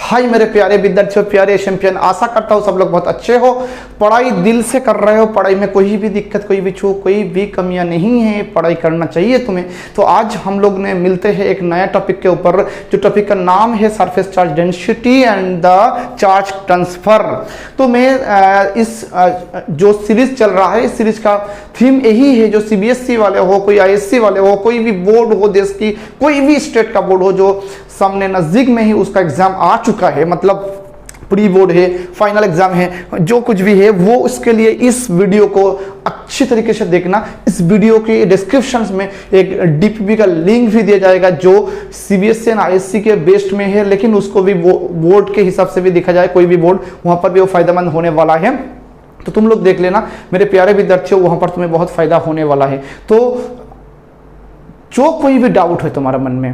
हाय मेरे प्यारे विद्यार्थियों, प्यारे चैंपियन, आशा करता हूँ सब लोग बहुत अच्छे हो, पढ़ाई दिल से कर रहे हो, पढ़ाई में कोई भी दिक्कत, कोई भी चूक, कोई भी कमियां नहीं है, पढ़ाई करना चाहिए तुम्हें। तो आज हम लोग ने मिलते हैं एक नया टॉपिक के ऊपर, जो टॉपिक का नाम है surface charge density and the charge transfer. तो मैं इस जो सीरीज चल रहा है, इस सीरीज का थीम यही है, जो सीबीएसई वाले हो, कोई आईएससी वाले हो, कोई भी बोर्ड हो, देश की कोई भी स्टेट का बोर्ड हो, जो सामने नज़दीक में ही उसका एग्जाम आ चुका है, मतलब प्री बोर्ड है, फाइनल एग्जाम है, जो कुछ भी है, वो उसके लिए इस वीडियो को अच्छी तरीके से देखना। इस वीडियो के डिस्क्रिप्शन में एक डीपीपी का लिंक भी दिया जाएगा, जो सीबीएसई और आईएससी के बेस्ट में है, लेकिन उसको भी बोर्ड के हिसाब से भी देखा जाए, कोई भी बोर्ड, वहाँ पर भी वो फायदेमंद होने वाला है। तो तुम लोग देख लेना मेरे प्यारे विद्यार्थियों, वहाँ पर तुम्हें बहुत फायदा होने वाला है। तो जो कोई भी डाउट है तुम्हारा मन में,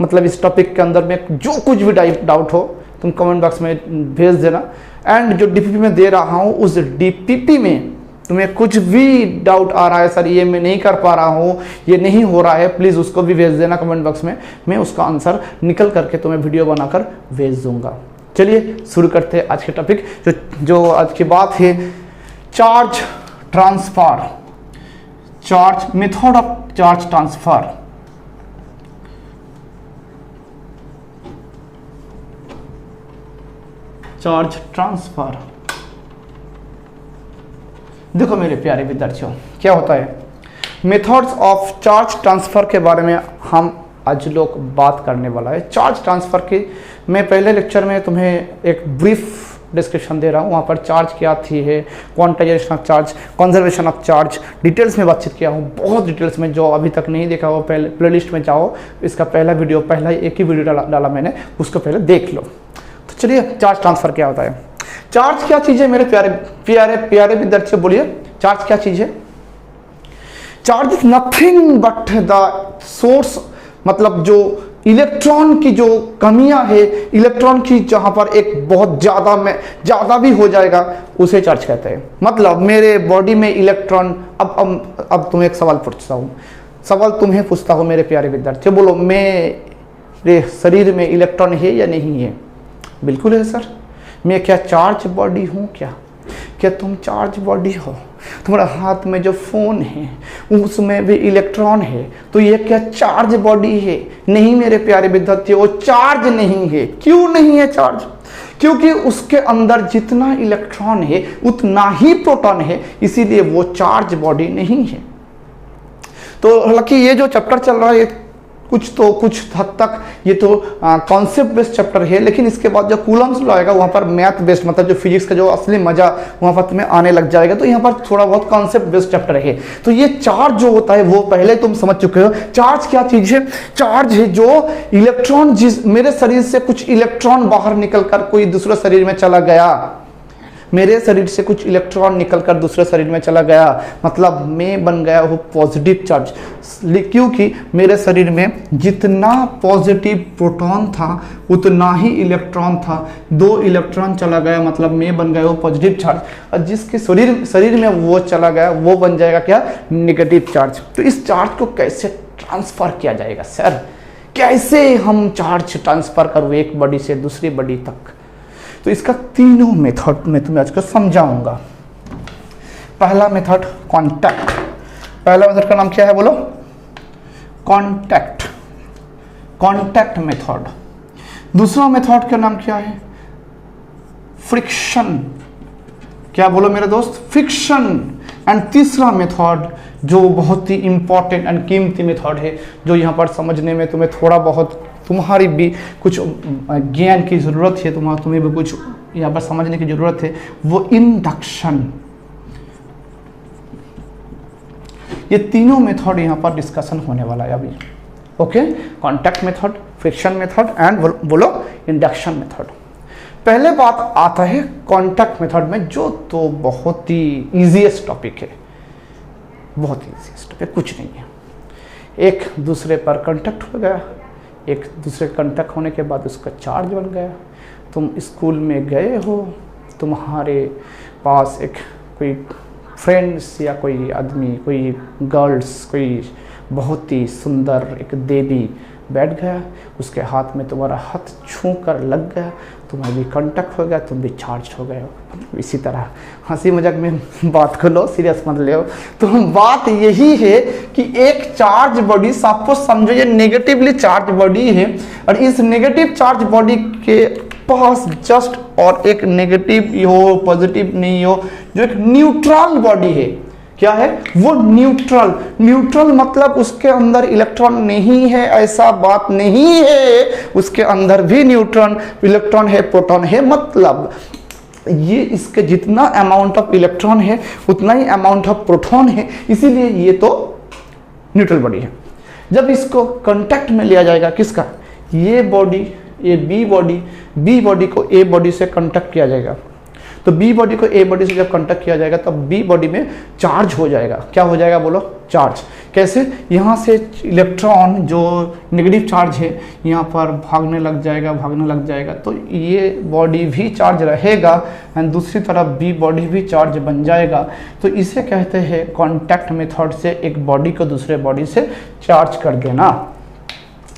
मतलब इस टॉपिक के अंदर में जो कुछ भी डाउट हो, तुम कमेंट बॉक्स में भेज देना। एंड जो डीपीपी में दे रहा हूँ, उस डीपीपी में तुम्हें कुछ भी डाउट आ रहा है, सर ये मैं नहीं कर पा रहा हूँ, ये नहीं हो रहा है, प्लीज़ उसको भी भेज देना कमेंट बॉक्स में, मैं उसका आंसर निकल करके तुम्हें वीडियो बनाकर भेज दूंगा। चलिए शुरू करते हैं आज के टॉपिक। जो आज की बात है, charge transfer, charge method of charge transfer. Charge transfer, देखो मेरे प्यारे विद्यार्थियों, क्या होता है, मेथड्स ऑफ चार्ज ट्रांसफर के बारे में हम आज लोग बात करने वाला है। चार्ज ट्रांसफर की मैं पहले लेक्चर में तुम्हें एक ब्रीफ डिस्क्रिप्शन दे रहा हूँ, वहाँ पर चार्ज क्या थी है, quantization of charge, conservation of charge, details में बातचीत किया हूँ, बहुत डिटेल्स में। जो अभी तक नहीं देखा वो पहले प्लेलिस्ट में जाओ, इसका पहला वीडियो, पहला एक ही वीडियो डाला मैंने, उसको पहले देख लो। तो चलिए, चार्ज ट्रांसफर क्या होता है, चार्ज क्या चीज़ है मेरे प्यारे प्यारे प्यारे विद्यार्थियों, बोलिए चार्ज क्या चीज़ है। Charge is nothing but the source, मतलब जो इलेक्ट्रॉन की जो कमियां है, इलेक्ट्रॉन की जहां पर एक बहुत ज़्यादा भी हो जाएगा, उसे चार्ज कहते हैं। मतलब मेरे बॉडी में इलेक्ट्रॉन, अब तुम्हें एक सवाल पूछता हूँ, सवाल तुम्हें पूछता हूँ मेरे प्यारे विद्यार्थियों, बोलो मेरे शरीर में इलेक्ट्रॉन है या नहीं है? बिल्कुल है सर। मैं क्या चार्ज बॉडी हूँ? क्या तुम चार्ज बॉडी हो? तुम्हारे हाथ में जो फोन है उसमें भी इलेक्ट्रॉन है, तो ये क्या चार्ज बॉडी है? नहीं मेरे प्यारे विद्यार्थियों, वो चार्ज नहीं है। क्यों नहीं है चार्ज? क्योंकि उसके अंदर जितना इलेक्ट्रॉन है उतना ही प्रोटॉन है, इसीलिए वो चार्ज बॉडी नहीं है। तो हालांकि ये जो चैप्टर चल रहा है, कुछ हद तक ये तो कॉन्सेप्ट बेस्ड चैप्टर है, लेकिन इसके बाद जो कूलम्स लॉ आएगा, वहाँ पर मैथ बेस्ड, मतलब जो फिजिक्स का जो असली मजा वहाँ पर तुम्हें आने लग जाएगा। तो यहाँ पर थोड़ा बहुत कॉन्सेप्ट बेस्ड चैप्टर है। तो ये चार्ज जो होता है वो पहले तुम समझ चुके हो। चार्ज क्या चीज है? चार्ज है जो इलेक्ट्रॉन, जिस मेरे शरीर से कुछ इलेक्ट्रॉन बाहर निकल कर कोई दूसरे शरीर में चला गया, मेरे शरीर से कुछ इलेक्ट्रॉन निकलकर दूसरे शरीर में चला गया, मतलब मैं बन गया हूँ पॉजिटिव चार्ज। क्योंकि मेरे शरीर में जितना पॉजिटिव प्रोटॉन था उतना ही इलेक्ट्रॉन था, 2 इलेक्ट्रॉन चला गया, मतलब मैं बन गया हूँ पॉजिटिव चार्ज। और जिसके शरीर में वो चला गया, वो बन जाएगा क्या? Negative charge. तो इस चार्ज को कैसे ट्रांसफर किया जाएगा सर? कैसे हम चार्ज ट्रांसफर करूँ एक बॉडी से दूसरी बॉडी तक? तो इसका तीनों मेथड मैं तुम्हें आज को समझाऊंगा। पहला मेथड कांटेक्ट। पहला मेथड का नाम क्या है बोलो? Contact, contact method. दूसरा मेथड का नाम क्या है? फ्रिक्शन। क्या बोलो मेरे दोस्त? फ्रिक्शन। एंड तीसरा मेथड जो बहुत ही इंपॉर्टेंट एंड कीमती मेथड है, जो यहाँ पर समझने में तुम्हें थोड़ा बहुत, तुम्हारी भी कुछ ज्ञान की ज़रूरत है, तुम्हें भी कुछ यहाँ पर समझने की ज़रूरत है, वो इंडक्शन। ये तीनों मेथड यहाँ पर डिस्कशन होने वाला है अभी। Okay, contact method, friction method and बोलो इंडक्शन मेथड। पहले बात आता है कांटेक्ट मेथड में, जो तो बहुत ही ईजीएस्ट टॉपिक है, बहुत ही ईजीएस्ट टॉपिक, कुछ नहीं है। एक दूसरे पर कांटेक्ट हो गया, एक दूसरे कांटेक्ट होने के बाद उसका चार्ज बन गया। तुम स्कूल में गए हो, तुम्हारे पास एक कोई फ्रेंड्स या कोई आदमी, कोई गर्ल्स, कोई बहुत ही सुंदर एक देवी बैठ गया, उसके हाथ में तुम्हारा हाथ छू कर लग गया, तुम्हें भी कांटेक्ट हो गया, तुम भी चार्ज हो गए हो। इसी तरह हंसी मजाक में बात को लो, सीरियस मत ले। तो बात यही है कि एक चार्ज बॉडी, सपोज समझो ये नेगेटिवली चार्ज बॉडी है और इस नेगेटिव चार्ज बॉडी के पास जस्ट और एक नेगेटिव हो पॉजिटिव नहीं हो, जो एक न्यूट्रल बॉडी है, क्या है वो न्यूट्रल। न्यूट्रल मतलब उसके अंदर इलेक्ट्रॉन नहीं है ऐसा बात नहीं है, उसके अंदर भी न्यूट्रॉन इलेक्ट्रॉन है, प्रोटॉन है, मतलब ये इसके जितना अमाउंट ऑफ इलेक्ट्रॉन है उतना ही अमाउंट ऑफ प्रोटॉन है, इसीलिए ये तो न्यूट्रल बॉडी है। जब इसको कांटेक्ट में लिया जाएगा किसका, ये बॉडी, ये बी बॉडी को ए बॉडी से कांटेक्ट किया जाएगा, तो बी बॉडी को ए बॉडी से जब कांटेक्ट किया जाएगा तब बी बॉडी में चार्ज हो जाएगा। क्या हो जाएगा बोलो, चार्ज। कैसे, यहाँ से इलेक्ट्रॉन जो नेगेटिव चार्ज है यहाँ पर भागने लग जाएगा, तो ये बॉडी भी चार्ज रहेगा एंड दूसरी तरफ बी बॉडी भी चार्ज बन जाएगा। तो इसे कहते हैं कांटेक्ट मेथड से एक बॉडी को दूसरे बॉडी से चार्ज कर देना।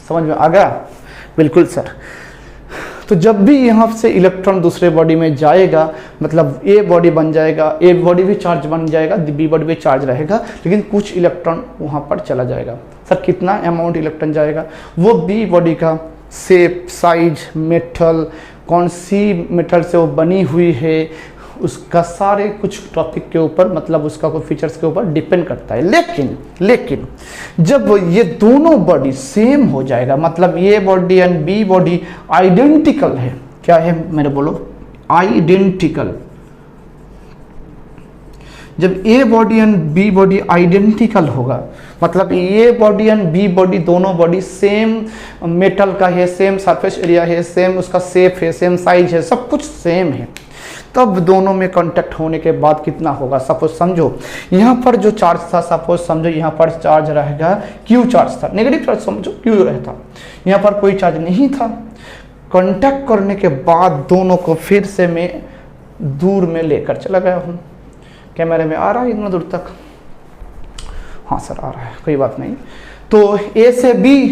समझ में आ गया? बिल्कुल सर। तो जब भी यहाँ से इलेक्ट्रॉन दूसरे बॉडी में जाएगा मतलब ए बॉडी बन जाएगा, ए बॉडी भी चार्ज बन जाएगा, बी बॉडी भी चार्ज रहेगा, लेकिन कुछ इलेक्ट्रॉन वहाँ पर चला जाएगा। सर कितना अमाउंट इलेक्ट्रॉन जाएगा, वो बी बॉडी का शेप, साइज, मेटल, कौन सी मेटल से वो बनी हुई है, उसका सारे कुछ टॉपिक के ऊपर मतलब उसका कोई फीचर्स के ऊपर डिपेंड करता है। लेकिन जब ये दोनों बॉडी सेम हो जाएगा मतलब ये body and B body identical है, क्या है मेरे बोलो, आइडेंटिकल। जब A body and B body identical होगा मतलब ये बॉडी एंड बी बॉडी दोनों बॉडी सेम मेटल का है, सेम सरफेस एरिया है, सेम उसका शेप है, सेम साइज है, सब कुछ सेम है, तब दोनों में कांटेक्ट होने के बाद कितना होगा। सपोज समझो यहाँ पर जो चार्ज था, सपोज समझो यहाँ पर चार्ज रहेगा, क्यू चार्ज था, नेगेटिव चार्ज समझो क्यू रहता, यहाँ पर कोई चार्ज नहीं था। कांटेक्ट करने के बाद दोनों को फिर से मैं दूर में लेकर चला गया हूँ। कैमरे में आ रहा है इतना दूर तक? हाँ सर आ रहा है, कोई बात नहीं। तो ए से बी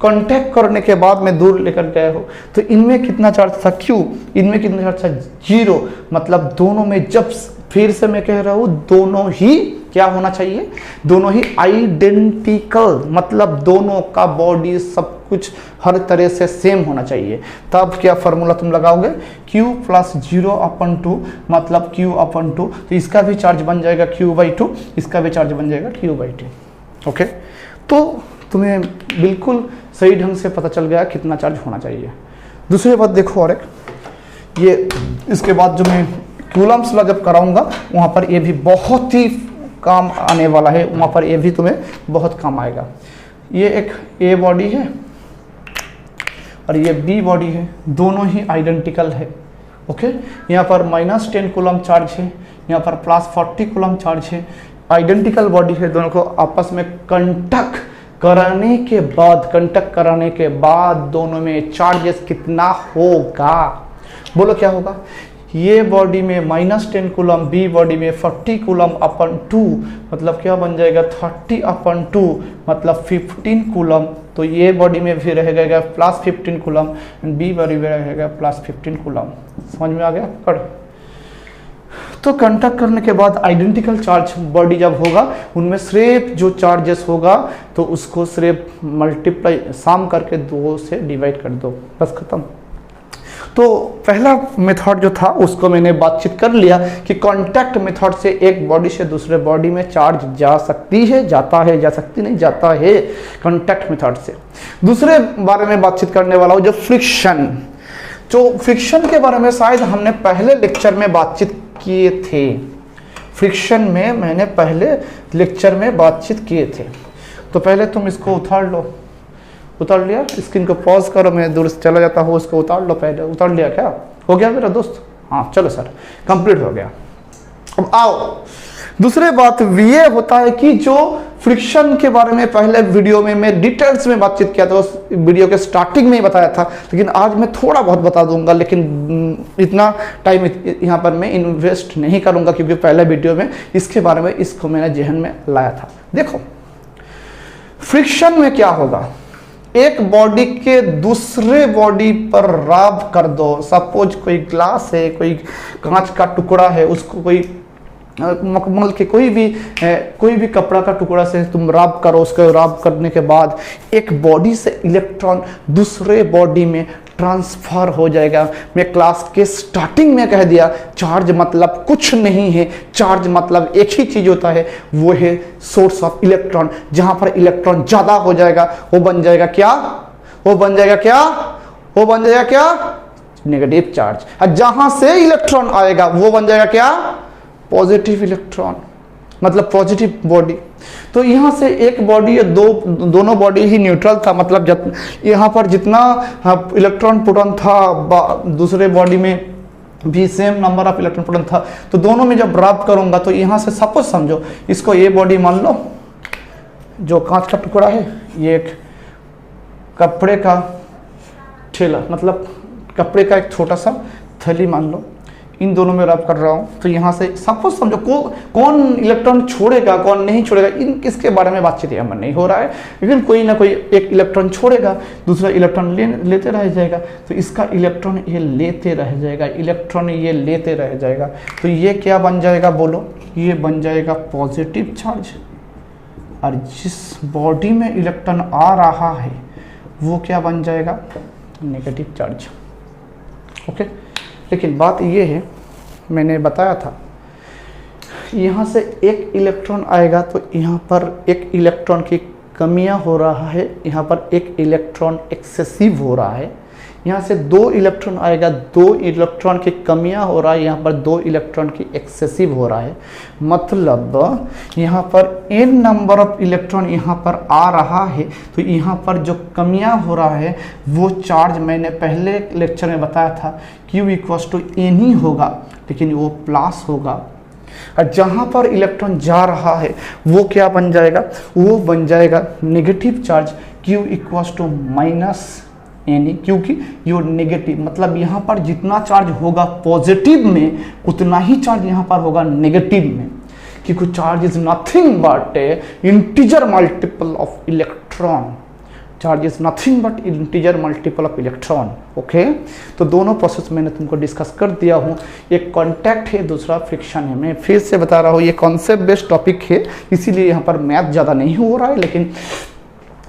कांटेक्ट करने के बाद मैं दूर लेकर गया हूँ, तो इनमें कितना चार्ज था Q, इनमें कितना चार्ज था 0, मतलब दोनों में जब फिर से मैं कह रहा हूँ दोनों ही क्या होना चाहिए, दोनों ही आइडेंटिकल, मतलब दोनों का बॉडी सब कुछ हर तरह से सेम होना चाहिए। तब क्या फॉर्मूला तुम लगाओगे, Q + 0/2 मतलब Q/2, तो इसका भी चार्ज बन जाएगा Q/2, इसका भी चार्ज बन जाएगा Q/2। ओके, तो तुम्हें बिल्कुल सही ढंग से पता चल गया कितना चार्ज होना चाहिए। दूसरी बात देखो और एक, ये इसके बाद जो मैं कूलम्ब्स लॉ जब कराऊंगा वहाँ पर ये भी बहुत ही काम आने वाला है, वहाँ पर ये भी तुम्हें बहुत काम आएगा। ये एक ए बॉडी है और ये बी बॉडी है, दोनों ही आइडेंटिकल है। ओके, यहाँ पर -10 कूलम्ब चार्ज है, यहाँ पर +40 कूलम्ब चार्ज है, आइडेंटिकल बॉडी है, दोनों को आपस में कांटेक्ट कराने के बाद दोनों में चार्जेस कितना होगा, बोलो क्या होगा। ये बॉडी में -10 कूलम्ब, बी बॉडी में 40 कूलम्ब/2 मतलब क्या बन जाएगा 30/2 मतलब 15 कूलम्ब। तो ये बॉडी में भी रहेगा +15 कूलम्ब एंड बी बॉडी में रहेगा +15 कूलम्ब। समझ में आ गया पकड़। तो कांटेक्ट करने के बाद आइडेंटिकल चार्ज बॉडी जब होगा उनमें सिर्फ जो चार्जेस होगा तो उसको सिर्फ मल्टीप्लाई साम करके 2 से डिवाइड कर दो, बस खत्म। तो पहला मेथड जो था उसको मैंने बातचीत कर लिया कि कांटेक्ट मेथड से एक बॉडी से दूसरे बॉडी में चार्ज जा सकती है, जाता है, जा सकती नहीं, जाता है कांटेक्ट मेथड से। दूसरे बारे में बातचीत करने वाला हूँ जो फ्रिक्शन। जो फ्रिक्शन के बारे में शायद हमने पहले लेक्चर में बातचीत किए थे, फ्रिक्शन में मैंने पहले लेक्चर में बातचीत किए थे। तो पहले तुम इसको उतार लो, उतार लिया, स्क्रीन को पॉज करो, मैं दूर से चला जाता हूँ, उसको उतार लो। पहले उतार लिया क्या, हो गया मेरा दोस्त? हाँ चलो सर, कंप्लीट हो गया। अब आओ दूसरे बात ये होता है कि जो फ्रिक्शन के बारे में पहले वीडियो में मैं डिटेल्स में बातचीत किया था, उस वीडियो के स्टार्टिंग में ही बताया था, लेकिन आज मैं थोड़ा बहुत बता दूंगा, लेकिन इतना टाइम यहाँ पर मैं इन्वेस्ट नहीं करूंगा क्योंकि पहले वीडियो में इसके बारे में इसको मैंने जहन में लाया था। देखो फ्रिक्शन में क्या होगा, एक बॉडी के दूसरे बॉडी पर रब कर दो। सपोज कोई ग्लास है, कोई कांच का टुकड़ा है, उसको कोई मखमल के कोई भी कपड़ा का टुकड़ा से तुम रब करो। उसको रब करने के बाद एक बॉडी से इलेक्ट्रॉन दूसरे बॉडी में ट्रांसफर हो जाएगा। मैं क्लास के स्टार्टिंग में कह दिया, चार्ज मतलब कुछ नहीं है, चार्ज मतलब एक ही चीज होता है, वो है सोर्स ऑफ इलेक्ट्रॉन। जहां पर इलेक्ट्रॉन ज्यादा हो जाएगा वो बन जाएगा क्या? वो बन जाएगा क्या? वो बन जाएगा क्या? Negative charge. और जहां से इलेक्ट्रॉन आएगा वो बन जाएगा क्या? पॉजिटिव इलेक्ट्रॉन, मतलब पॉजिटिव बॉडी। तो यहाँ से एक बॉडी या दोनों बॉडी ही न्यूट्रल था, मतलब यहाँ पर जितना इलेक्ट्रॉन प्रोटॉन था दूसरे बॉडी में भी same number of electron proton था। तो दोनों में जब रब करूंगा तो यहाँ से सपोज समझो इसको ये बॉडी मान लो, जो कांच का टुकड़ा है, ये एक कपड़े का ठेला, मतलब कपड़े का एक छोटा सा थैली मान लो, इन दोनों में रब कर रहा हूँ। तो यहाँ से सपोज समझो कौन इलेक्ट्रॉन छोड़ेगा कौन नहीं छोड़ेगा, इन इसके बारे में बातचीत यहाँ नहीं हो रहा है, लेकिन कोई ना कोई एक इलेक्ट्रॉन छोड़ेगा, दूसरा इलेक्ट्रॉन लेते रह जाएगा। तो इसका इलेक्ट्रॉन ये लेते रह जाएगा, इलेक्ट्रॉन ये लेते रह जाएगा। तो ये क्या बन जाएगा बोलो? ये बन जाएगा पॉजिटिव चार्ज। और जिस बॉडी में इलेक्ट्रॉन आ रहा है वो क्या बन जाएगा? Negative charge. ओके, लेकिन बात ये है, मैंने बताया था यहाँ से एक इलेक्ट्रॉन आएगा तो यहाँ पर एक इलेक्ट्रॉन की कमियां हो रहा है, यहाँ पर एक इलेक्ट्रॉन एक्सेसिव हो रहा है। यहाँ से दो इलेक्ट्रॉन आएगा, दो इलेक्ट्रॉन की कमियां हो रहा है, यहाँ पर दो इलेक्ट्रॉन की एक्सेसिव हो रहा है। मतलब यहाँ पर n नंबर ऑफ इलेक्ट्रॉन यहाँ पर आ रहा है, तो यहाँ पर जो कमियां हो रहा है वो चार्ज मैंने पहले लेक्चर में बताया था Q इक्वल्स टू n ही होगा, लेकिन वो प्लस होगा। और जहाँ पर इलेक्ट्रॉन जा रहा है वो क्या बन जाएगा? वो बन जाएगा negative charge Q equals to minus यानी, क्योंकि ये नेगेटिव, मतलब यहाँ पर जितना चार्ज होगा पॉजिटिव में उतना ही चार्ज यहाँ पर होगा नेगेटिव में, क्योंकि charge is nothing but integer multiple of electron. Charge is nothing but integer multiple of electron. Okay, तो दोनों प्रोसेस मैंने तुमको डिस्कस कर दिया हूँ। एक कांटेक्ट है, दूसरा फ्रिक्शन है। मैं फिर से बता रहा हूँ ये कॉन्सेप्ट बेस्ड टॉपिक है, इसीलिए यहाँ पर मैथ ज़्यादा नहीं हो रहा है, लेकिन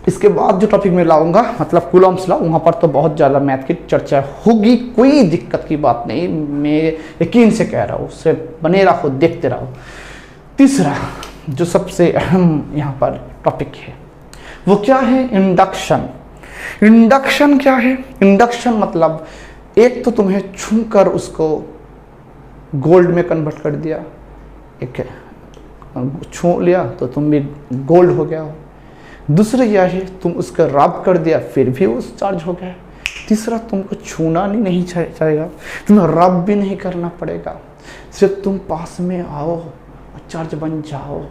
इसके बाद जो टॉपिक में लाऊंगा मतलब कूलॉम्स लॉ, वहाँ पर तो बहुत ज़्यादा मैथ की चर्चा होगी, कोई दिक्कत की बात नहीं, मैं यकीन से कह रहा हूँ। उससे बने रहो, देखते रहो। तीसरा जो सबसे अहम यहाँ पर टॉपिक है वो क्या है? इंडक्शन। इंडक्शन क्या है? इंडक्शन मतलब एक तो तुम्हें छू कर उसको गोल्ड में कन्वर्ट कर दिया, एक छू लिया तो तुम भी गोल्ड हो गया हो। दूसरा यह है तुम उसका रब कर दिया फिर भी वो चार्ज हो गया। तीसरा तुमको छूना नहीं चाहेगा, तुम्हें रब भी नहीं करना पड़ेगा, सिर्फ तुम पास में आओ और चार्ज बन जाओ।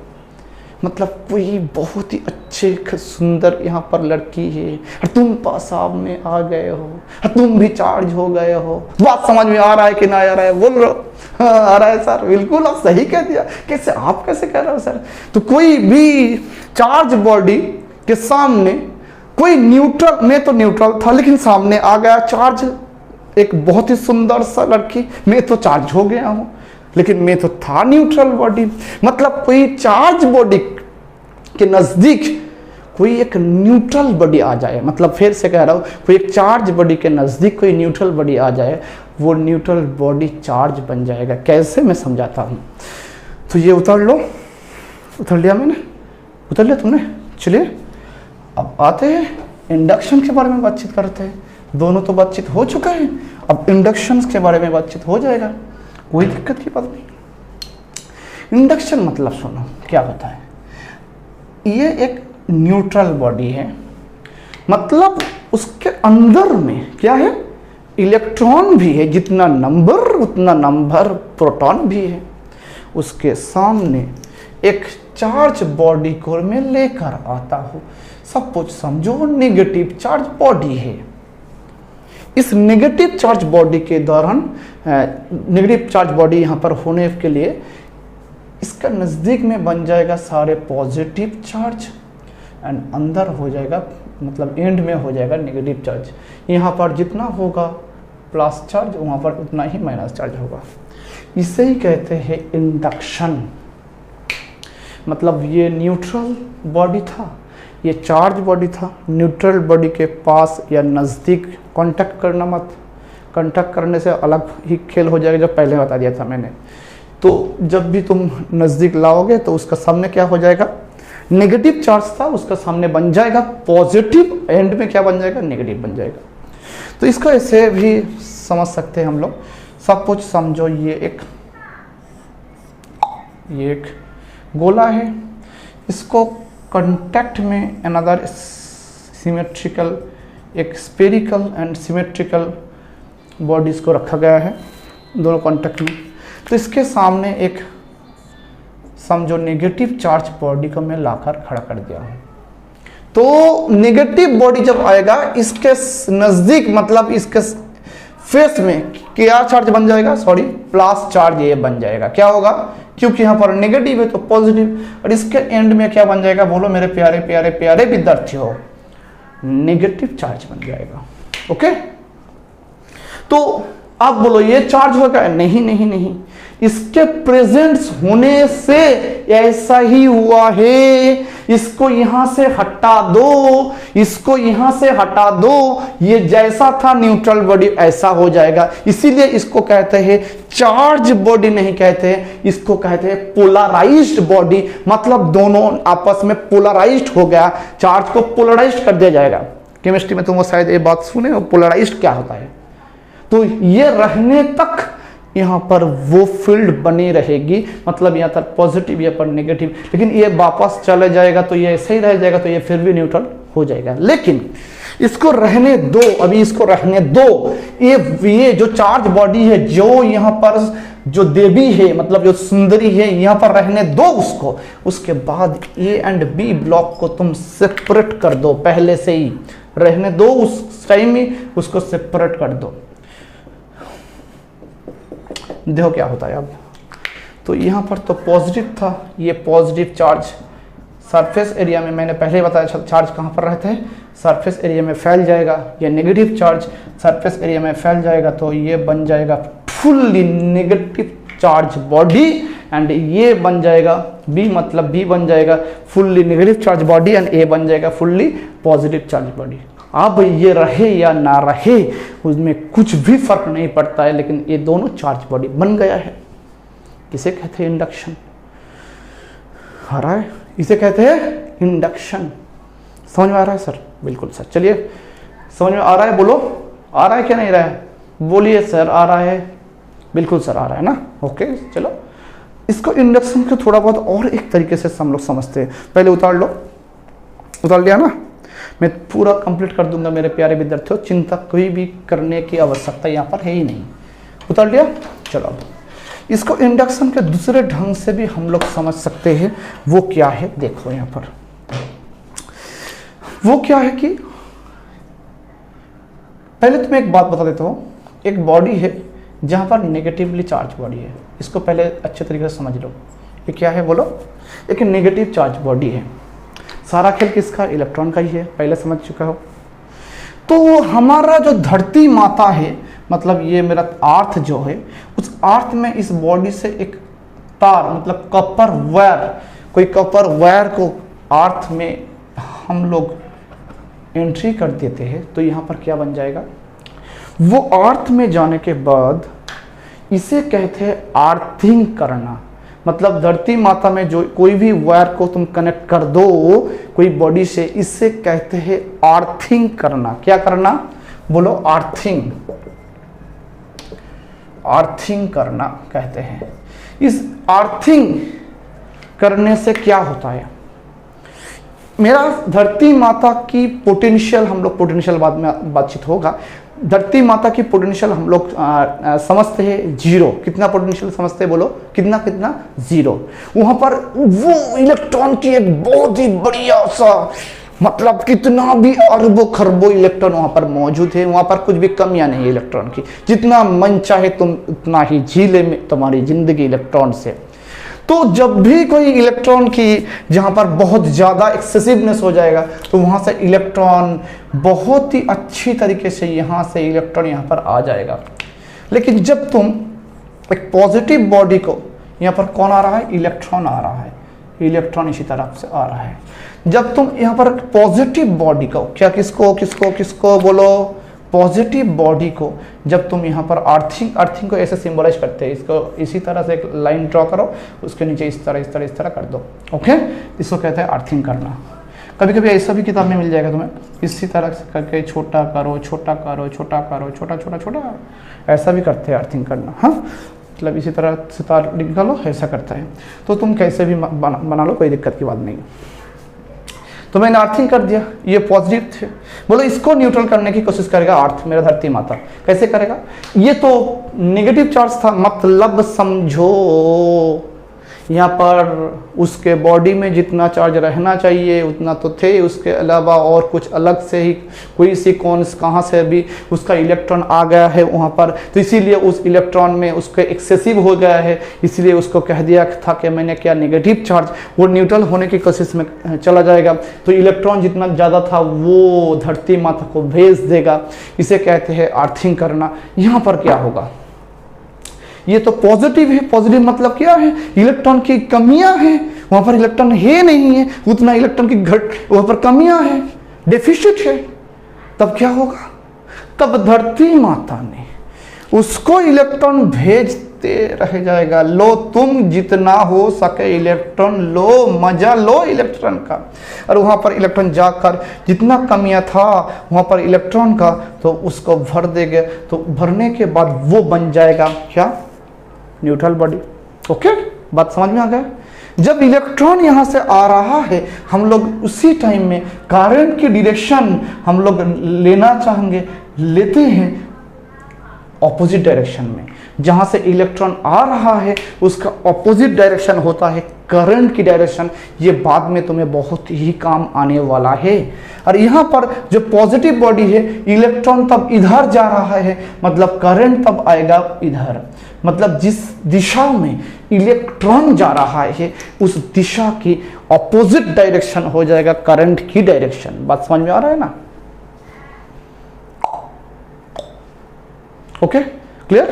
मतलब कोई बहुत ही अच्छे सुंदर यहाँ पर लड़की है और तुम पासाब में आ गए हो और तुम भी चार्ज हो गए हो। बात समझ में आ रहा है कि ना आ रहा है? बोल रहे हो? हाँ, आ रहा है सर, बिल्कुल आप सही कह दिया। कैसे आप कैसे कह रहे हो सर? तो कोई भी चार्ज बॉडी के सामने कोई न्यूट्रल, मैं तो न्यूट्रल था लेकिन सामने आ गया चार्ज, एक बहुत ही सुंदर सा लड़की, मैं तो चार्ज हो गया हूँ लेकिन मैं तो था न्यूट्रल बॉडी। मतलब कोई चार्ज बॉडी के नजदीक कोई एक न्यूट्रल बॉडी आ जाए, मतलब फिर से कह रहा हूँ, कोई एक चार्ज बॉडी के नजदीक कोई न्यूट्रल बॉडी आ जाए, वो न्यूट्रल बॉडी चार्ज बन जाएगा। कैसे, मैं समझाता हूँ। तो ये उतार लो, उतार लिया मैंने, उतार लिया तुमने। चलिए अब आते हैं इंडक्शन के बारे में बातचीत करते हैं। दोनों तो बातचीत हो चुका है, अब इंडक्शन के बारे में बातचीत हो जाएगा, कोई दिक्कत की बात नहीं। इंडक्शन मतलब सुनो क्या होता है। ये एक न्यूट्रल बॉडी है, मतलब उसके अंदर में क्या है? इलेक्ट्रॉन भी है, जितना नंबर उतना नंबर प्रोटॉन भी है। उसके सामने एक चार्ज बॉडी को मैं लेकर आता हूँ, सब कुछ समझो नेगेटिव चार्ज बॉडी है। इस नेगेटिव चार्ज बॉडी के दौरान नेगेटिव चार्ज बॉडी यहाँ पर होने के लिए इसका नज़दीक में बन जाएगा सारे पॉजिटिव चार्ज एंड अंदर हो जाएगा मतलब एंड में हो जाएगा नेगेटिव चार्ज। यहाँ पर जितना होगा प्लस चार्ज, वहाँ पर उतना ही माइनस चार्ज होगा। इसे ही कहते हैं इंडक्शन। मतलब ये न्यूट्रल बॉडी था, ये चार्ज बॉडी था, न्यूट्रल बॉडी के पास या नज़दीक कांटेक्ट करना मत, कांटेक्ट करने से अलग ही खेल हो जाएगा, जो पहले बता दिया था मैंने। तो जब भी तुम नज़दीक लाओगे तो उसका सामने क्या हो जाएगा, नेगेटिव चार्ज था, उसका सामने बन जाएगा पॉजिटिव, एंड में क्या बन जाएगा, नेगेटिव बन जाएगा। तो इसको ऐसे भी समझ सकते हैं हम लोग। सब कुछ समझो, ये एक गोला है, इसको कांटेक्ट में अनदर सिमेट्रिकल, एक स्फेरिकल एंड सिमेट्रिकल बॉडीज को रखा गया है दोनों कांटेक्ट में। तो इसके सामने एक समझो नेगेटिव चार्ज बॉडी को मैं लाकर खड़ा कर दिया हूँ। तो नेगेटिव बॉडी जब आएगा इसके नज़दीक, मतलब इसके फेस में क्या चार्ज बन जाएगा, सॉरी प्लस चार्ज ये बन जाएगा। क्या होगा, क्योंकि यहाँ पर नेगेटिव है तो पॉजिटिव, और इसके एंड में क्या बन जाएगा, बोलो मेरे प्यारे प्यारे प्यारे विद्यार्थियों, नेगेटिव चार्ज बन जाएगा। ओके, तो आप बोलो ये चार्ज होगा, नहीं नहीं नहीं, इसके प्रेजेंस होने से ऐसा ही हुआ है। इसको यहां से हटा दो, इसको यहां से हटा दो, ये जैसा था न्यूट्रल बॉडी ऐसा हो जाएगा। इसीलिए इसको कहते हैं चार्ज बॉडी, नहीं कहते हैं, इसको कहते हैं पोलराइज्ड बॉडी। मतलब दोनों आपस में पोलराइज्ड हो गया, चार्ज को पोलराइज्ड कर दिया जाएगा। केमिस्ट्री में तुम वो शायद ये बात सुने हो, पोलराइज्ड क्या होता है। तो ये रहने तक यहाँ पर वो फील्ड बनी रहेगी, मतलब यहाँ तक पॉजिटिव या पर नेगेटिव, लेकिन ये वापस चले जाएगा तो ये ऐसे ही रह जाएगा, तो ये फिर भी न्यूट्रल हो जाएगा। लेकिन इसको रहने दो, अभी इसको रहने दो। ये जो चार्ज बॉडी है, जो यहाँ पर जो देवी है, मतलब जो सुंदरी है, यहाँ पर रहने दो उसको। उसके बाद ए एंड बी ब्लॉक को तुम सेपरेट कर दो, पहले से ही रहने दो, उस टाइम में उसको सेपरेट कर दो। देखो क्या होता है अब। तो यहाँ पर तो पॉजिटिव था, ये पॉजिटिव चार्ज सरफेस एरिया में, मैंने पहले बताया चार्ज कहाँ पर रहते हैं, सरफेस एरिया में फैल जाएगा। ये नेगेटिव चार्ज सरफेस एरिया में फैल जाएगा, तो ये बन जाएगा fully negative charge body, and ये बन जाएगा बी, मतलब बी बन जाएगा fully negative charge body, and A बन जाएगा फुल्ली पॉजिटिव चार्ज बॉडी। अब ये रहे या ना रहे उसमें कुछ भी फर्क नहीं पड़ता है, लेकिन ये दोनों चार्ज बॉडी बन गया है। किसे कहते हैं, इंडक्शन। आ रहा है, इसे कहते हैं इंडक्शन। समझ में आ रहा है सर? बिल्कुल सर। चलिए, समझ में आ रहा है, बोलो आ रहा है क्या नहीं रहा है, बोलिए सर आ रहा है। बिल्कुल सर आ रहा है ना, ओके। चलो इसको इंडक्शन को थोड़ा बहुत और एक तरीके से हम लोग समझते हैं। पहले उतार लो, उतार लिया ना, मैं पूरा कंप्लीट कर दूंगा मेरे प्यारे विद्यार्थियों, चिंता कोई भी करने की आवश्यकता यहाँ पर है ही नहीं। उतार लिया, चलो अब इसको इंडक्शन के दूसरे ढंग से भी हम लोग समझ सकते हैं। वो क्या है, देखो यहाँ पर वो क्या है कि पहले तुम्हें एक बात बता देता हूँ। एक बॉडी है जहाँ पर नेगेटिवली चार्ज बॉडी है, इसको पहले अच्छे तरीके से समझ लो। ये क्या है बोलो, एक नेगेटिव चार्ज बॉडी है। सारा खेल किसका, इलेक्ट्रॉन का ही है, पहले समझ चुका हो। तो हमारा जो धरती माता है, मतलब ये मेरा अर्थ जो है, उस अर्थ में इस बॉडी से एक तार, मतलब कॉपर वायर, कोई कॉपर वायर को अर्थ में हम लोग एंट्री कर देते हैं, तो यहाँ पर क्या बन जाएगा, वो अर्थ में जाने के बाद इसे कहते हैं अर्थिंग करना। मतलब धरती माता में जो कोई भी वायर को तुम कनेक्ट कर दो कोई बॉडी से, इससे कहते हैं अर्थिंग करना। क्या करना, बोलो अर्थिंग, अर्थिंग करना कहते हैं। इस अर्थिंग करने से क्या होता है, मेरा धरती माता की पोटेंशियल, हम लोग पोटेंशियल बाद में बातचीत होगा, धरती माता की पोटेंशियल हम लोग समझते हैं जीरो। कितना पोटेंशियल समझते हैं बोलो, कितना कितना, जीरो। वहां पर वो इलेक्ट्रॉन की एक बहुत ही बढ़िया सा, मतलब कितना भी अरबों खरबों इलेक्ट्रॉन वहां पर मौजूद है, वहां पर कुछ भी कमियां नहीं है इलेक्ट्रॉन की, जितना मन चाहे तुम उतना ही झीले में तुम्हारी जिंदगी इलेक्ट्रॉन से। तो जब भी कोई इलेक्ट्रॉन की जहाँ पर बहुत ज़्यादा एक्सेसिवनेस हो जाएगा तो वहाँ से इलेक्ट्रॉन बहुत ही अच्छी तरीके से यहाँ से इलेक्ट्रॉन यहाँ पर आ जाएगा। लेकिन जब तुम एक पॉजिटिव बॉडी को, यहाँ पर कौन आ रहा है, इलेक्ट्रॉन आ रहा है, इलेक्ट्रॉन इसी तरफ से आ रहा है। जब तुम यहाँ पर पॉजिटिव बॉडी को, क्या किसको किसको किसको बोलो, पॉजिटिव बॉडी को जब तुम यहाँ पर अर्थिंग को ऐसे सिंबलाइज करते हैं, इसको इसी तरह से एक लाइन ड्रॉ करो, उसके नीचे इस तरह कर दो। ओके, इसको कहते हैं अर्थिंग करना। कभी कभी ऐसा भी किताब में मिल जाएगा तुम्हें, इसी तरह से करके छोटा करो छोटा करो छोटा करो छोटा छोटा छोटा, ऐसा भी करते हैं अर्थिंग करना। हाँ, मतलब इसी तरह से तार निकालो, ऐसा करता है। तो तुम कैसे भी बना लो, कोई दिक्कत की बात नहीं। तो मैंने अर्थिंग कर दिया, ये पॉजिटिव थे। बोलो इसको न्यूट्रल करने की कोशिश करेगा अर्थ, मेरा धरती माता, कैसे करेगा? ये तो नेगेटिव चार्ज था, मतलब समझो यहाँ पर उसके बॉडी में जितना चार्ज रहना चाहिए उतना तो थे, उसके अलावा और कुछ अलग से ही कोई सी कौन कहाँ से भी उसका इलेक्ट्रॉन आ गया है वहाँ पर, तो इसीलिए उस इलेक्ट्रॉन में उसके एक्सेसिव हो गया है, इसलिए उसको कह दिया था कि मैंने क्या, नेगेटिव चार्ज, वो न्यूट्रल होने की कोशिश में चला जाएगा। तो इलेक्ट्रॉन जितना ज़्यादा था वो धरती माता को भेज देगा, इसे कहते हैं अर्थिंग करना। यहाँ पर क्या होगा, ये तो पॉजिटिव है, पॉजिटिव मतलब क्या है, इलेक्ट्रॉन की कमियां हैं, वहां पर इलेक्ट्रॉन है नहीं है, उतना इलेक्ट्रॉन की वहां पर कमियां है, डेफिसिट है। तब क्या होगा, तब धरती माता ने उसको इलेक्ट्रॉन भेजते रह जाएगा। लो तुम जितना हो सके इलेक्ट्रॉन लो, मजा लो इलेक्ट्रॉन का। और वहां पर इलेक्ट्रॉन जाकर जितना कमियां था वहां पर इलेक्ट्रॉन का, तो उसको भर देंगे। तो भरने के बाद वो बन जाएगा क्या, न्यूट्रल बॉडी। ओके, बात समझ में आ गया? जब इलेक्ट्रॉन यहां से आ रहा है, हम लोग उसी टाइम में करंट की डायरेक्शन हम लोग लेना चाहेंगे, लेते हैं ऑपोजिट डायरेक्शन में। जहां से इलेक्ट्रॉन आ रहा है उसका ऑपोजिट डायरेक्शन होता है करंट की डायरेक्शन। ये बाद में तुम्हें बहुत ही काम आने वाला है। और यहाँ पर जो पॉजिटिव बॉडी है, इलेक्ट्रॉन तब इधर जा रहा है, मतलब करंट तब आएगा इधर, मतलब जिस दिशा में इलेक्ट्रॉन जा रहा है उस दिशा की ऑपोजिट डायरेक्शन हो जाएगा करंट की डायरेक्शन। बात समझ में आ रहा है ना? Okay, clear?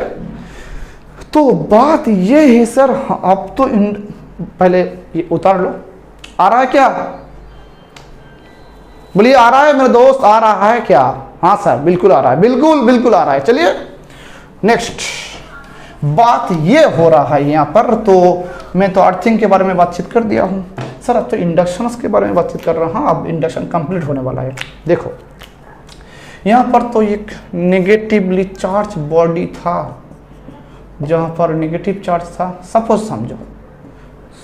तो बात ये है सर, आप तो पहले ये उतार लो। आ रहा है क्या? बोलिए, आ रहा है मेरे दोस्त, आ रहा है क्या? हाँ सर, बिल्कुल आ रहा है, बिल्कुल बिल्कुल आ रहा है। चलिए नेक्स्ट बात ये हो रहा है यहाँ पर, तो मैं तो अर्थिंग के बारे में बातचीत कर दिया हूँ सर, अब तो इंडक्शन के बारे में बातचीत कर रहा हूँ। अब इंडक्शन कंप्लीट होने वाला है। देखो यहाँ पर तो एक नेगेटिवली चार्ज बॉडी था, जहाँ पर नेगेटिव चार्ज था, सपोज समझो,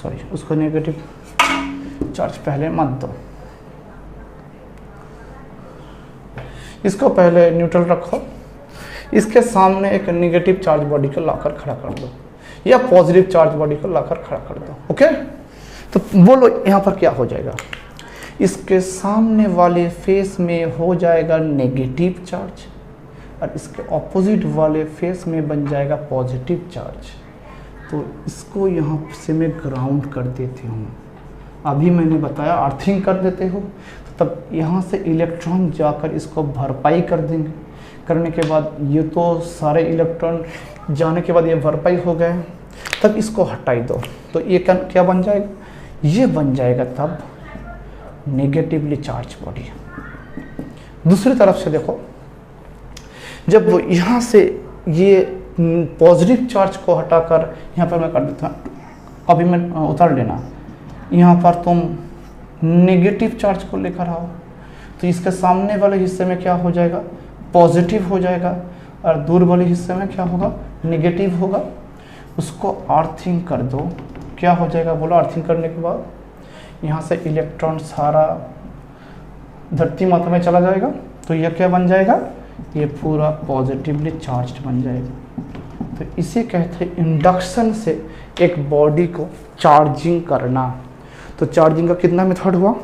सॉरी उसको नेगेटिव चार्ज पहले मत दो, इसको पहले न्यूट्रल रखो, इसके सामने एक नेगेटिव चार्ज बॉडी को लाकर खड़ा कर दो, या पॉजिटिव चार्ज बॉडी को लाकर खड़ा कर दो। ओके, तो बोलो यहाँ पर क्या हो जाएगा, इसके सामने वाले फेस में हो जाएगा नेगेटिव चार्ज और इसके ऑपोजिट वाले फेस में बन जाएगा पॉजिटिव चार्ज। तो इसको यहाँ से मैं ग्राउंड कर देती हूँ। अभी मैंने बताया अर्थिंग कर देते हो, तो तब यहाँ से इलेक्ट्रॉन जाकर इसको भरपाई कर देंगे। करने के बाद ये तो सारे इलेक्ट्रॉन जाने के बाद ये भरपाई हो गए, तब इसको हटाई दो, तो ये क्या बन जाएगा, ये बन जाएगा तब नेगेटिवली चार्ज बॉडी। दूसरी तरफ से देखो, जब वो यहाँ से ये पॉजिटिव चार्ज को हटाकर यहाँ पर मैं कर देता हूँ, अभी मैं उतार लेना, यहाँ पर तुम नेगेटिव चार्ज को लेकर आओ, तो इसके सामने वाले हिस्से में क्या हो जाएगा, पॉजिटिव हो जाएगा, और दूर वाले हिस्से में क्या होगा, नेगेटिव होगा। उसको अर्थिंग कर दो, क्या हो जाएगा बोलो, अर्थिंग करने के बाद यहाँ से इलेक्ट्रॉन सारा धरती माता में चला जाएगा, तो यह क्या बन जाएगा, ये पूरा पॉजिटिवली चार्ज बन जाएगा। तो इसे कहते हैं इंडक्शन से एक बॉडी को चार्जिंग करना। तो चार्जिंग का कितना मेथड हुआ,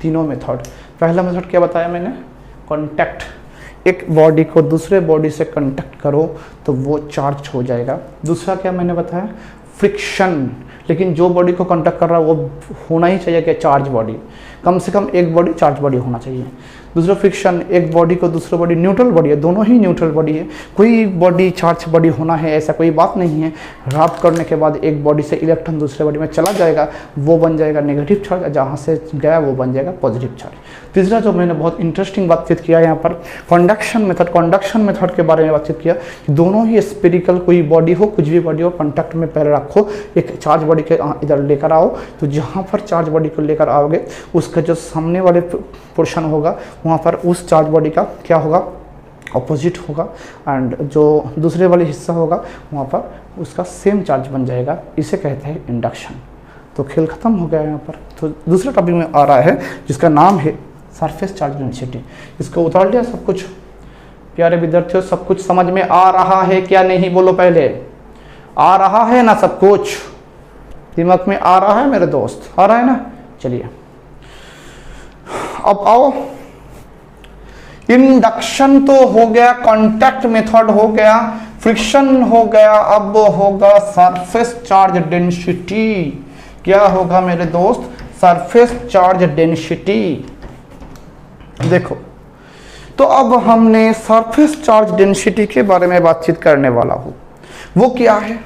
तीनों मेथड। पहला मेथड क्या बताया मैंने, कांटेक्ट, एक बॉडी को दूसरे बॉडी से कांटेक्ट करो तो वो चार्ज हो जाएगा। दूसरा क्या मैंने बताया, फ्रिक्शन, लेकिन जो बॉडी को कंडक्ट कर रहा है वो होना ही चाहिए कि चार्ज बॉडी, कम से कम एक बॉडी चार्ज बॉडी होना चाहिए। दूसरा फ्रिक्शन, एक बॉडी को दूसरा बॉडी, न्यूट्रल बॉडी है, दोनों ही न्यूट्रल बॉडी है, कोई बॉडी चार्ज बॉडी होना है ऐसा कोई बात नहीं है। रब करने के बाद एक बॉडी से इलेक्ट्रॉन दूसरे बॉडी में चला जाएगा, वो बन जाएगा नेगेटिव चार्ज, जहाँ से गया वो बन जाएगा पॉजिटिव चार्ज। तीसरा जो मैंने बहुत इंटरेस्टिंग बातचीत किया यहाँ पर कंडक्शन मेथड के बारे में बातचीत किया। दोनों ही स्पेरिकल, कोई बॉडी हो कुछ भी बॉडी हो, कॉन्टैक्ट में पहले रखो, एक चार्ज बॉडी के इधर लेकर आओ, तो जहाँ पर चार्ज बॉडी को लेकर आओगे उसका जो सामने वाले पोर्शन होगा वहाँ पर उस चार्ज बॉडी का क्या होगा, ऑपोजिट होगा, एंड जो दूसरे वाले हिस्सा होगा वहाँ पर उसका सेम चार्ज बन जाएगा। इसे कहते हैं इंडक्शन। तो खेल खत्म हो गया यहाँ पर। तो दूसरा टॉपिक में आ रहा है जिसका नाम है सरफेस चार्ज डेंसिटी। इसको उतार लिया सब कुछ प्यारे विद्यार्थियों, सब कुछ समझ में आ रहा है क्या नहीं, बोलो पहले, आ रहा है ना सब कुछ, दिमाग में आ रहा है मेरे दोस्त, आ रहा है ना। चलिए अब आओ, इंडक्शन तो हो गया, कांटेक्ट मेथड हो गया, फ्रिक्शन हो गया, अब होगा सरफेस चार्ज डेंसिटी। क्या होगा मेरे दोस्त, सरफेस चार्ज डेंसिटी। देखो तो अब हमने सरफेस चार्ज डेंसिटी के बारे में बातचीत करने वाला हूं। वो क्या है,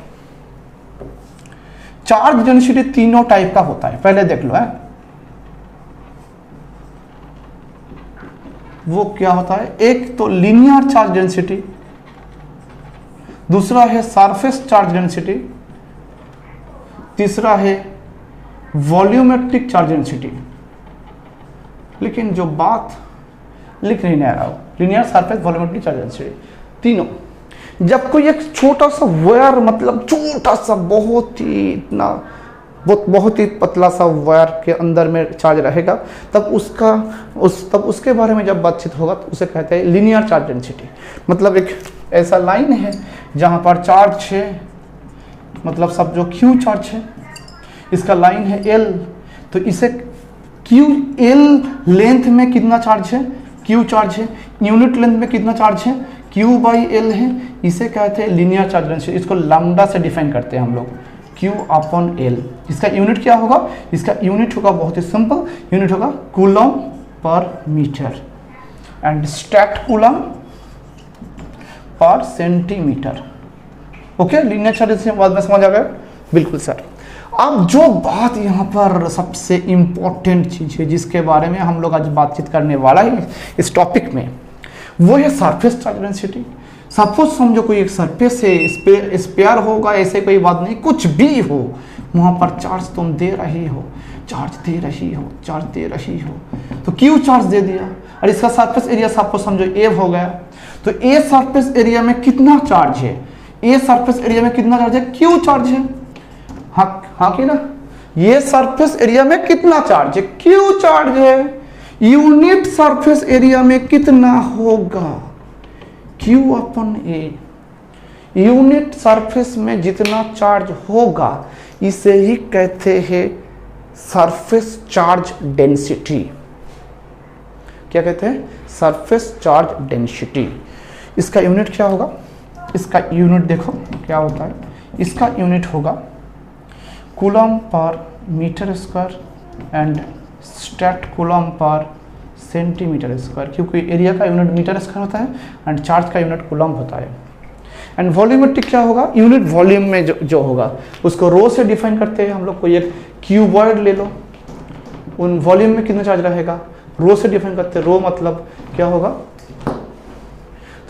चार्ज डेंसिटी तीनों टाइप का होता है, पहले देख लो है वो क्या होता है। एक तो लीनियर चार्ज डेंसिटी, दूसरा है सरफेस चार्ज डेंसिटी, तीसरा है वॉल्यूमेट्रिक चार्ज डेंसिटी। लेकिन जो बात लिख नहीं रहा हूं, linear, surface, volumetric charge density तीनों, जब कोई एक छोटा सा वायर, मतलब छोटा सा बहुत ही इतना बहुत ही पतला सा वायर के अंदर में चार्ज रहेगा, तब उसके बारे में जब बातचीत होगा तो उसे कहते हैं लीनियर चार्ज डेंसिटी। मतलब एक ऐसा लाइन है जहाँ पर चार्ज है, मतलब सब जो क्यू चार्ज है, इसका लाइन है एल, तो इसे क्यू एल लेंथ में कितना चार्ज है, क्यू चार्ज है, यूनिट लेंथ में कितना चार्ज है, क्यू बाई एल है, इसे कहते हैं लीनियर चार्ज डेंसिटी। इसको लैम्डा से डिफाइन करते हैं हम लोग, Q अपॉन L। इसका यूनिट क्या होगा, इसका यूनिट होगा बहुत ही सिंपल, यूनिट होगा coulomb per metre and stat coulomb per centimetre. Okay, linear charge से बाद में समझ आ गया, बिल्कुल सर। अब जो बात यहाँ पर सबसे इम्पोर्टेंट चीज़ है जिसके बारे में हम लोग आज बातचीत करने वाला है इस टॉपिक में, वो है सरफेस चार्ज डेंसिटी। सपोज समझो कोई एक सरफेस है, स्पेयर होगा, ऐसे कोई बात नहीं, कुछ भी हो, वहाँ पर चार्ज तुम दे रही हो, चार्ज दे रही हो, तो क्यू चार्ज दे दिया, और इसका सरफेस एरिया सपोज समझो ए हो गया, तो ए सरफेस एरिया में कितना चार्ज है, ए सरफेस एरिया में कितना चार्ज है, क्यू चार्ज है, हाँ कि ना, ये सरफेस एरिया में कितना चार्ज है, क्यू चार्ज है। यूनिट सरफेस एरिया में कितना होगा, क्यू अपन ए। यूनिट सरफेस में जितना चार्ज होगा इसे ही कहते हैं सरफेस चार्ज डेंसिटी। क्या कहते हैं, सरफेस चार्ज डेंसिटी। इसका यूनिट क्या होगा, इसका यूनिट देखो क्या होता है, इसका यूनिट होगा coulomb per metre square and stat coulomb per centimetre square, क्योंकि एरिया का यूनिट मीटर स्क्वायर होता है एंड चार्ज का यूनिट कूलम होता है। एंड वॉल्यूमेट्रिक क्या होगा, यूनिट वॉल्यूम में जो होगा उसको रो से डिफाइन करते हैं हम लोग। कोई एक क्यूबॉइड ले लो, उन वॉल्यूम में कितना चार्ज रहेगा, रो से डिफाइन करते हैं। रो मतलब क्या होगा,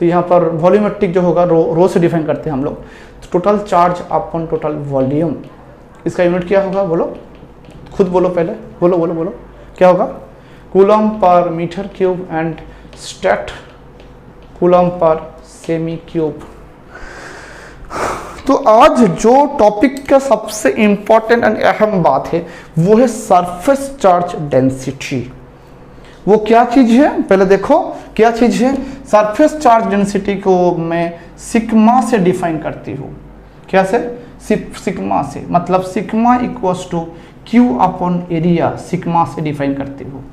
तो यहाँ पर वॉल्यूमेट्रिक जो होगा रो से डिफाइन करते हैं हम लोग, total charge upon total volume. इसका यूनिट क्या होगा, बोलो खुद बोलो, पहले बोलो क्या होगा, coulomb per metre cube and stat coulomb per semi cube. तो आज जो टॉपिक का सबसे इंपॉर्टेंट एंड अहम बात है वो है सरफेस चार्ज डेंसिटी। वो क्या चीज है, पहले देखो क्या चीज है। सरफेस चार्ज डेंसिटी को मैं सिग्मा से डिफाइन करती हूँ। क्या से, सिग्मा से, मतलब sigma equals to Q upon area, sigma से डिफाइन करती हूँ।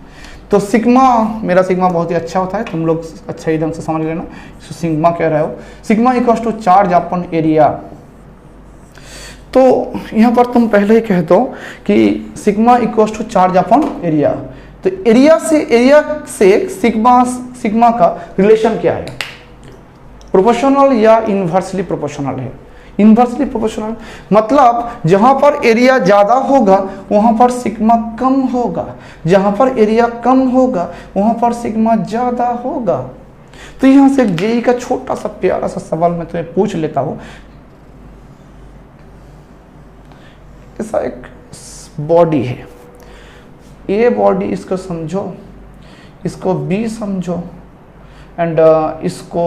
तो सिग्मा, मेरा सिग्मा बहुत ही अच्छा होता है, तुम लोग अच्छा ही ढंग से समझ लेना सिग्मा कह रहे हो। Sigma equals to charge upon area. तो यहाँ पर तुम पहले ही कह दो कि sigma equals to charge upon area. तो एरिया से सिग्मा का रिलेशन क्या है? प्रोपोर्शनल या इन्वर्सली प्रोपोर्शनल है? इन्वर्सली प्रोपोर्शनल, मतलब जहां पर एरिया ज्यादा होगा वहां पर सिग्मा कम होगा, जहां पर एरिया कम होगा वहां पर सिग्मा ज्यादा होगा। तो यहां से जेई का छोटा सा प्यारा सा सवाल मैं तुम्हें पूछ लेता हूं। ऐसा एक बॉडी है, ए बॉडी, इसको समझो, इसको बी समझो, एंड इसको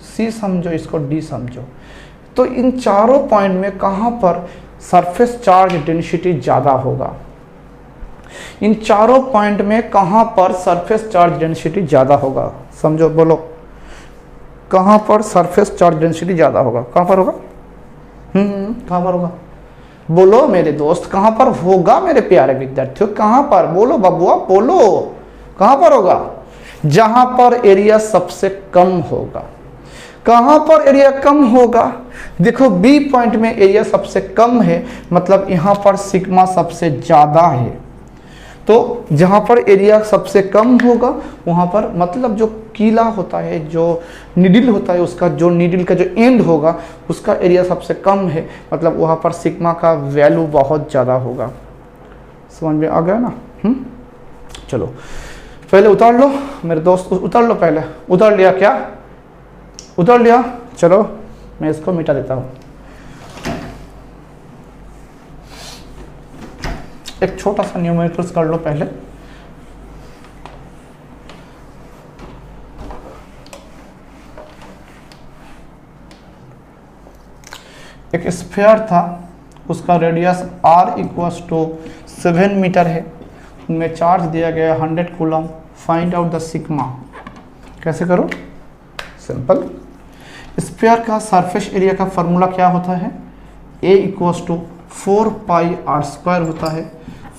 सी समझो, इसको डी समझो। तो इन चारों पॉइंट में कहां पर सरफेस चार्ज डेंसिटी ज़्यादा होगा? इन चारों पॉइंट में कहां पर सरफेस चार्ज डेंसिटी ज़्यादा होगा? समझो, बोलो कहां पर सरफेस चार्ज डेंसिटी ज़्यादा होगा? कहां पर होगा? कहां पर होगा? बोलो मेरे दोस्त, कहां पर होगा मेरे प्यारे विद्यार्थियों? कहां पर? बोलो बबुआ, बोलो कहां पर होगा? जहां पर एरिया सबसे कम होगा। कहां पर एरिया कम होगा? देखो बी पॉइंट में एरिया सबसे कम है, मतलब यहां पर सिग्मा सबसे ज्यादा है। तो जहां पर एरिया सबसे कम होगा वहां पर, मतलब जो कीला होता है, जो नीडल होता है, उसका जो नीडल का जो एंड होगा उसका एरिया सबसे कम है, मतलब वहां पर सिग्मा का वैल्यू बहुत ज़्यादा होगा। समझ में आ गया ना? चलो पहले उतार लो मेरे दोस्त, उतार लो, पहले उतार लिया क्या? उतार लिया? चलो मैं इसको मिटा देता हूँ। एक छोटा सा न्यूमेरिकल्स कर लो पहले। एक स्फीयर था, उसका radius r equals to 7 metre है, उनमें चार्ज दिया गया 100 coulomb. Find out the sigma. कैसे करो? सिंपल, स्फीयर का सरफेस एरिया का फॉर्मूला क्या होता है? a equals to 4 pi r square होता है।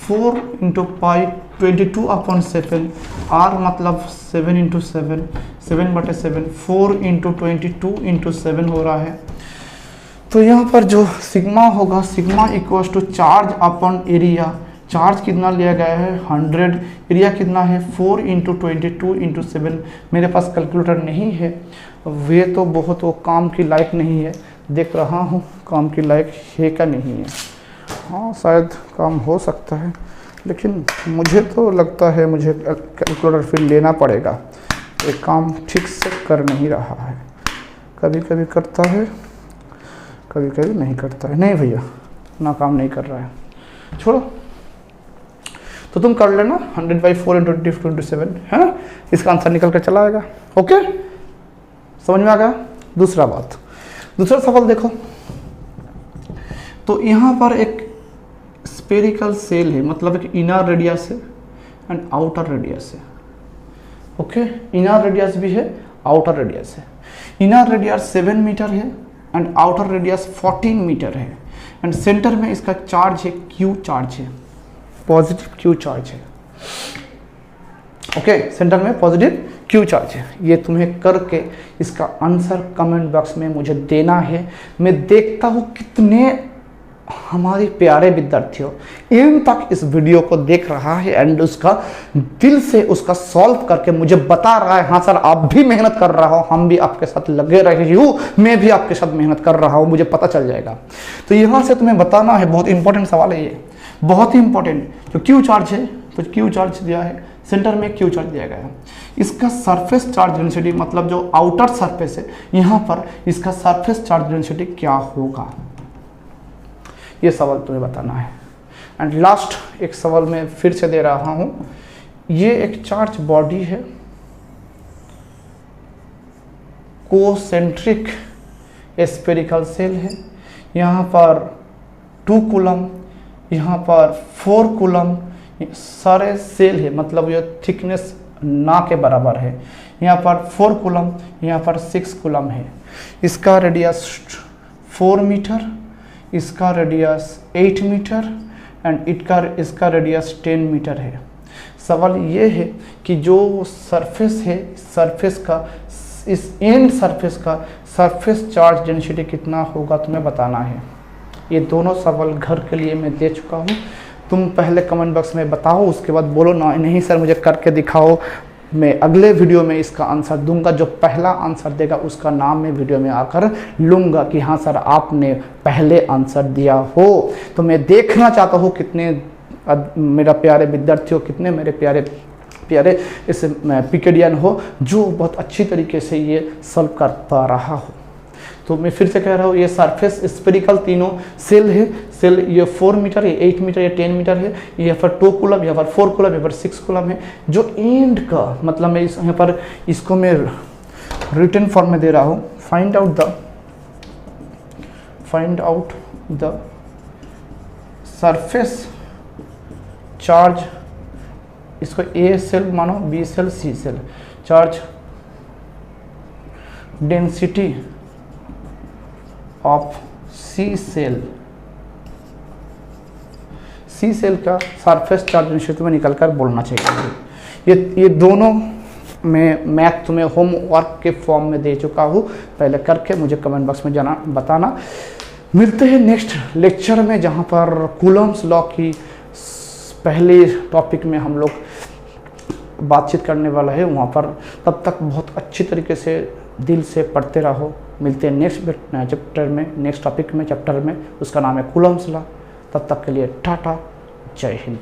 4 इंटू पाई 22/7, r मतलब 7 इंटू 7, 7/7, 4 इंटू 22 इंटू 7 हो रहा है। तो यहाँ पर जो सिग्मा होगा, sigma equals to charge upon area. Charge कितना लिया गया है? 100। एरिया कितना है? 4 इंटू 22 इंटू 7। मेरे पास कैलकुलेटर नहीं है, वे तो बहुत वो काम की लायक नहीं है। देख रहा हूँ काम की लायक है का नहीं है। हाँ शायद काम हो सकता है, लेकिन मुझे तो लगता है मुझे कैलकुलेटर फिर लेना पड़ेगा। ये काम ठीक से कर नहीं रहा है, कभी कभी करता है, कभी कभी नहीं करता है। नहीं भैया, ना काम नहीं कर रहा है, छोड़ो। तो तुम कर लेना 100/4 इंटू 27, है ना? इसका आंसर निकल कर चला आएगा। ओके, समझ में आ गया? दूसरा सवाल देखो। तो यहाँ पर एक स्पेरिकल सेल है, मतलब एक इनर रेडियस है एंड आउटर रेडियस है। ओके, इनर रेडियस भी है, आउटर रेडियस है। इनर रेडियस 7 मीटर है एंड आउटर रेडियस 14 मीटर है, एंड सेंटर में इसका चार्ज है, क्यू चार्ज है, पॉजिटिव क्यू चार्ज है। ओके, सेंटर में पॉजिटिव क्यू चार्ज है। ये तुम्हें करके इसका आंसर कमेंट बॉक्स में मुझे देना है। मैं देखता हूँ कितने हमारे प्यारे विद्यार्थियों एंड तक इस वीडियो को देख रहा है एंड उसका दिल से उसका सॉल्व करके मुझे बता रहा है, हाँ सर आप भी मेहनत कर रहा हो, हम भी आपके साथ लगे रहे हूँ, मैं भी आपके साथ मेहनत कर रहा हूँ, मुझे पता चल जाएगा। तो यहाँ से तुम्हें बताना है, बहुत इंपॉर्टेंट सवाल है ये, बहुत ही इंपॉर्टेंट। तो क्यू चार्ज है, तो क्यू चार्ज दिया है, सेंटर में क्यू चार्ज दिया गया है। इसका सरफेस चार्ज डेंसिटी, मतलब जो आउटर सरफेस है, यहाँ पर इसका सरफेस चार्ज डेंसिटी क्या होगा, ये सवाल तुम्हें बताना है। एंड लास्ट एक सवाल मैं फिर से दे रहा हूँ। ये एक चार्ज बॉडी है, कोसेंट्रिक स्फेरिकल सेल है। यहाँ पर 2 कूलम, यहाँ पर 4 कूलम, सारे सेल है, मतलब ये थिकनेस ना के बराबर है। यहाँ पर 4 कूलम, यहाँ पर 6 कूलम है। इसका रेडियस 4 मीटर, इसका रेडियस 8 मीटर एंड इसका रेडियस 10 मीटर है। सवाल ये है कि जो सरफेस है, सरफेस का, इस एंड सरफेस का सरफेस चार्ज डेंसिटी कितना होगा, तुम्हें बताना है। ये दोनों सवाल घर के लिए मैं दे चुका हूँ। तुम पहले कमेंट बॉक्स में बताओ, उसके बाद बोलो ना नहीं सर मुझे करके दिखाओ, मैं अगले वीडियो में इसका आंसर दूंगा। जो पहला आंसर देगा उसका नाम मैं वीडियो में आकर लूँगा कि हाँ सर आपने पहले आंसर दिया हो। तो मैं देखना चाहता हूँ कितने मेरा प्यारे विद्यार्थियों, कितने मेरे प्यारे प्यारे इस पिकेडियन हो जो बहुत अच्छी तरीके से ये सॉल्व कर पा रहा हो। तो मैं फिर से कह रहा हूँ, ये सरफेस स्फेरिकल तीनों सेल है। सेल ये 4 मीटर, ये 8 मीटर, ये 10 मीटर है। यहाँ पर 2 कूलम, यहाँ पर 4 कूलम, यहाँ पर 6 कूलम है। जो एंड का मतलब मैं यहाँ पर इसको मैं रिटन फॉर्म में दे रहा हूँ। Find out the surface charge, इसको ए सेल मानो, B cell, C cell, charge density of C cell. C cell का सरफेस चार्ज डेंसिटी में निकलकर बोलना चाहिए। ये दोनों मैं मैथ तुम्हें होमवर्क के फॉर्म में दे चुका हूँ, पहले करके मुझे कमेंट बॉक्स में जाना बताना। मिलते हैं नेक्स्ट लेक्चर में जहाँ पर कूलम्स लॉ की पहले टॉपिक में हम लोग बातचीत करने वाला है वहाँ पर। तब तक बहुत अच्छी तरीके से दिल से पढ़ते रहो। मिलते हैं नेक्स्ट चैप्टर में, नेक्स्ट टॉपिक में, चैप्टर में, उसका नाम है कूलम्स लॉ। तब तक के लिए टाटा, जय हिंद।